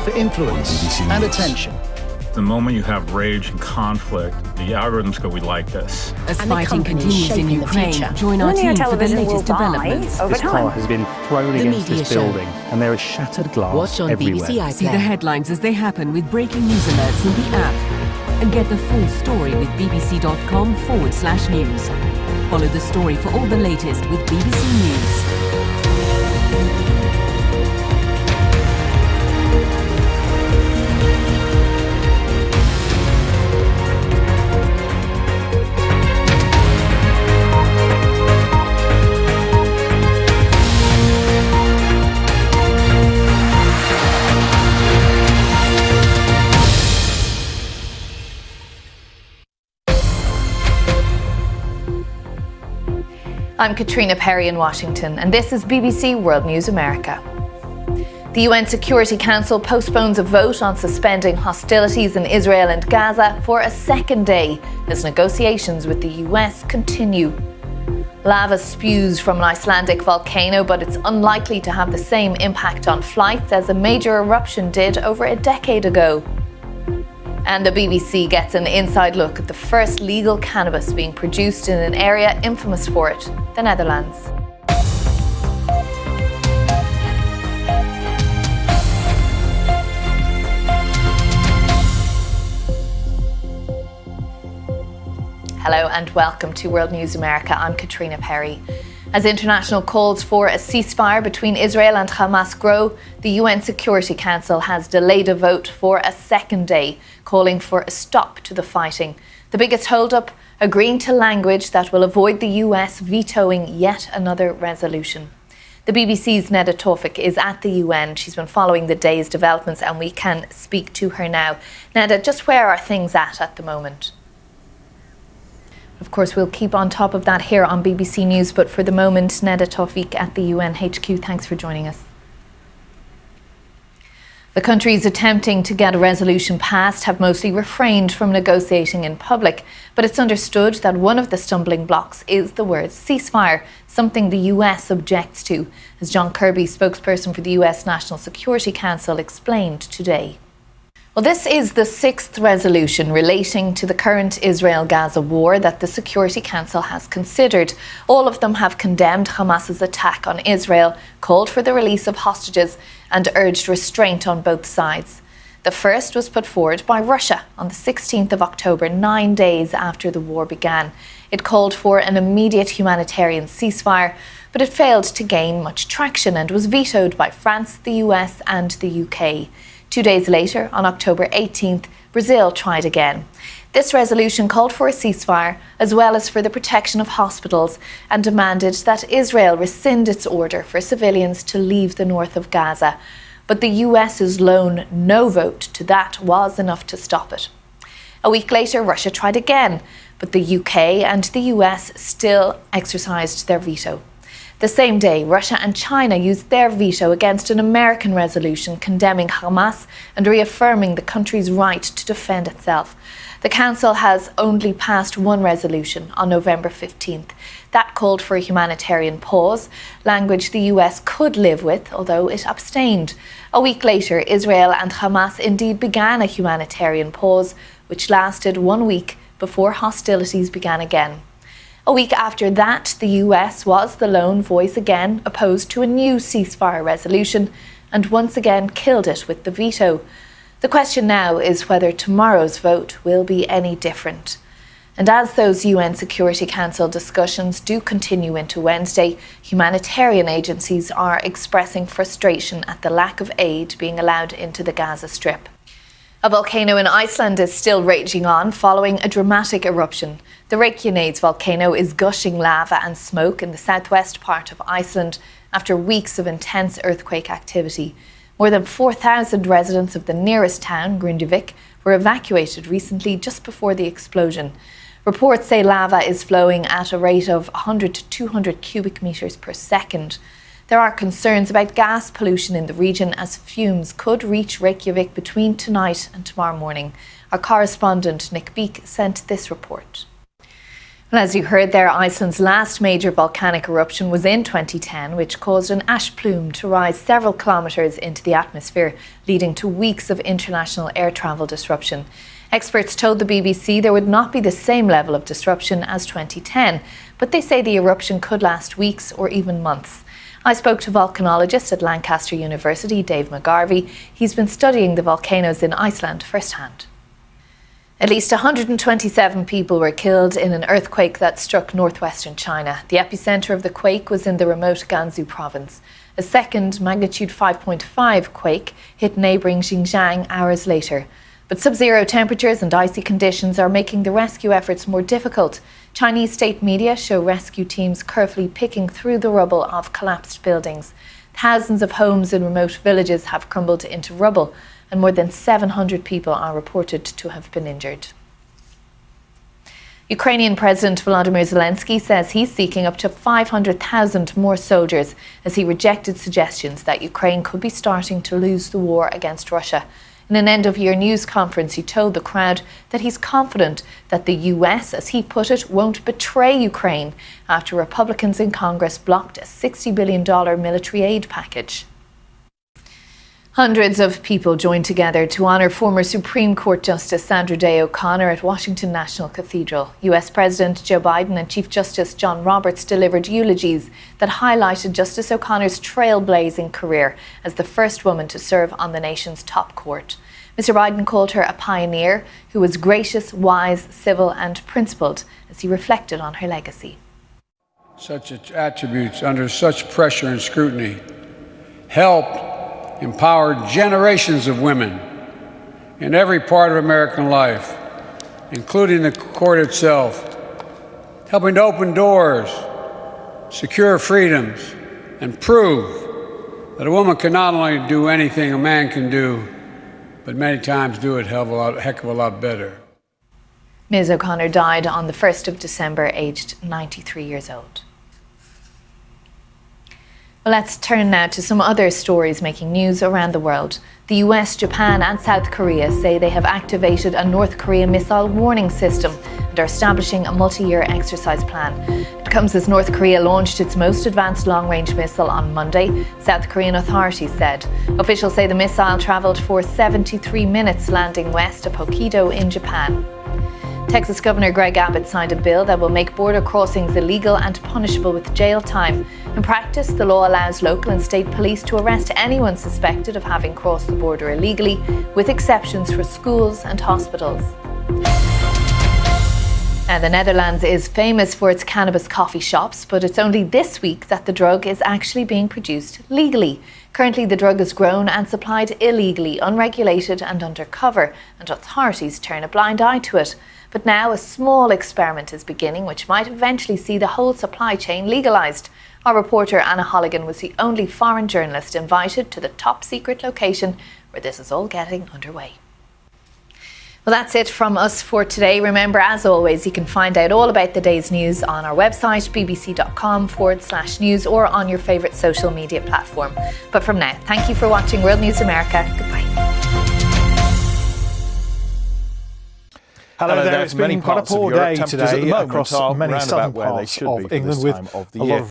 for influence and attention. The moment you have rage and conflict, the algorithms go, we like this. As fighting continues in Ukraine, join our team for the latest developments. This car has been thrown against this building and there is shattered glass Watch on everywhere. BBC iPlayer. See the headlines as they happen with breaking news alerts in the app. And get the full story with bbc.com/news. Follow the story for all the latest with BBC News. I'm Caitriona Perry in Washington, and this is BBC World News America. The UN Security Council postpones a vote on suspending hostilities in Israel and Gaza for a second day as negotiations with the US continue. Lava spews from an Icelandic volcano, but it's unlikely to have the same impact on flights as a major eruption did over a decade ago. And the BBC gets an inside look at the first legal cannabis being produced in an area infamous for it, the Netherlands. Hello and welcome to World News America. I'm Caitriona Perry. As international calls for a ceasefire between Israel and Hamas grow, the UN Security Council has delayed a vote for a second day, calling for a stop to the fighting. The biggest hold-up, agreeing to language that will avoid the US vetoing yet another resolution. The BBC's Neda Tawfik is at the UN. She's been following the day's developments and we can speak to her now. Neda, just where are things at the moment? Of course, we'll keep on top of that here on BBC News, but for the moment, Neda Tawfik at the UN HQ, thanks for joining us. The countries attempting to get a resolution passed have mostly refrained from negotiating in public, but it's understood that one of the stumbling blocks is the word ceasefire, something the US objects to, as John Kirby, spokesperson for the US National Security Council, explained today. Well, this is the sixth resolution relating to the current Israel-Gaza war that the Security Council has considered. All of them have condemned Hamas's attack on Israel, called for the release of hostages and urged restraint on both sides. The first was put forward by Russia on the 16th of October, 9 days after the war began. It called for an immediate humanitarian ceasefire, but it failed to gain much traction and was vetoed by France, the US and the UK. 2 days later, on October 18th, Brazil tried again. This resolution called for a ceasefire, as well as for the protection of hospitals, and demanded that Israel rescind its order for civilians to leave the north of Gaza. But the US's lone no vote to that was enough to stop it. A week later, Russia tried again, but the UK and the US still exercised their veto. The same day, Russia and China used their veto against an American resolution condemning Hamas and reaffirming the country's right to defend itself. The Council has only passed one resolution on November 15th. That called for a humanitarian pause, language the US could live with, although it abstained. A week later, Israel and Hamas indeed began a humanitarian pause, which lasted 1 week before hostilities began again. A week after that, the US was the lone voice again opposed to a new ceasefire resolution and once again killed it with the veto. The question now is whether tomorrow's vote will be any different. And as those UN Security Council discussions do continue into Wednesday, humanitarian agencies are expressing frustration at the lack of aid being allowed into the Gaza Strip. A volcano in Iceland is still raging on following a dramatic eruption. The Reykjanes volcano is gushing lava and smoke in the southwest part of Iceland after weeks of intense earthquake activity. More than 4,000 residents of the nearest town, Grindavik, were evacuated recently just before the explosion. Reports say lava is flowing at a rate of 100 to 200 cubic metres per second. There are concerns about gas pollution in the region as fumes could reach Reykjavik between tonight and tomorrow morning. Our correspondent Nick Beak sent this report. Well, as you heard there, Iceland's last major volcanic eruption was in 2010, which caused an ash plume to rise several kilometres into the atmosphere, leading to weeks of international air travel disruption. Experts told the BBC there would not be the same level of disruption as 2010, but they say the eruption could last weeks or even months. I spoke to volcanologist at Lancaster University, Dave McGarvey. He's been studying the volcanoes in Iceland firsthand. At least 127 people were killed in an earthquake that struck northwestern China. The epicenter of the quake was in the remote Gansu province. A second magnitude 5.5 quake hit neighbouring Xinjiang hours later. But sub-zero temperatures and icy conditions are making the rescue efforts more difficult. Chinese state media show rescue teams carefully picking through the rubble of collapsed buildings. Thousands of homes in remote villages have crumbled into rubble, and more than 700 people are reported to have been injured. Ukrainian President Volodymyr Zelensky says he's seeking up to 500,000 more soldiers as he rejected suggestions that Ukraine could be starting to lose the war against Russia. In an end-of-year news conference, he told the crowd that he's confident that the US, as he put it, won't betray Ukraine after Republicans in Congress blocked a $60 billion military aid package. Hundreds of people joined together to honour former Supreme Court Justice Sandra Day O'Connor at Washington National Cathedral. US President Joe Biden and Chief Justice John Roberts delivered eulogies that highlighted Justice O'Connor's trailblazing career as the first woman to serve on the nation's top court. Mr. Biden called her a pioneer who was gracious, wise, civil and principled as he reflected on her legacy. Such attributes under such pressure and scrutiny helped empowered generations of women in every part of American life, including the court itself, helping to open doors, secure freedoms, and prove that a woman can not only do anything a man can do, but many times do it a heck of a lot better. Ms. O'Connor died on the 1st of December, aged 93 years old. Well, let's turn now to some other stories making news around the world. The US, Japan and South Korea say they have activated a North Korea missile warning system and are establishing a multi-year exercise plan. It comes as North Korea launched its most advanced long-range missile on Monday, South Korean authorities said. Officials say the missile travelled for 73 minutes, landing west of Hokkaido in Japan. Texas Governor Greg Abbott signed a bill that will make border crossings illegal and punishable with jail time. In practice, the law allows local and state police to arrest anyone suspected of having crossed the border illegally, with exceptions for schools and hospitals. Now, the Netherlands is famous for its cannabis coffee shops, but it's only this week that the drug is actually being produced legally. Currently, the drug is grown and supplied illegally, unregulated and undercover, and authorities turn a blind eye to it. But now a small experiment is beginning, which might eventually see the whole supply chain legalised. Our reporter Anna Holligan was the only foreign journalist invited to the top secret location where this is all getting underway. Well, that's it from us for today. Remember, as always, you can find out all about the day's news on our website, bbc.com/news, or on your favourite social media platform. But from now, thank you for watching World News America. Goodbye. Hello there. It's been quite a poor day today across many southern parts of England with a lot of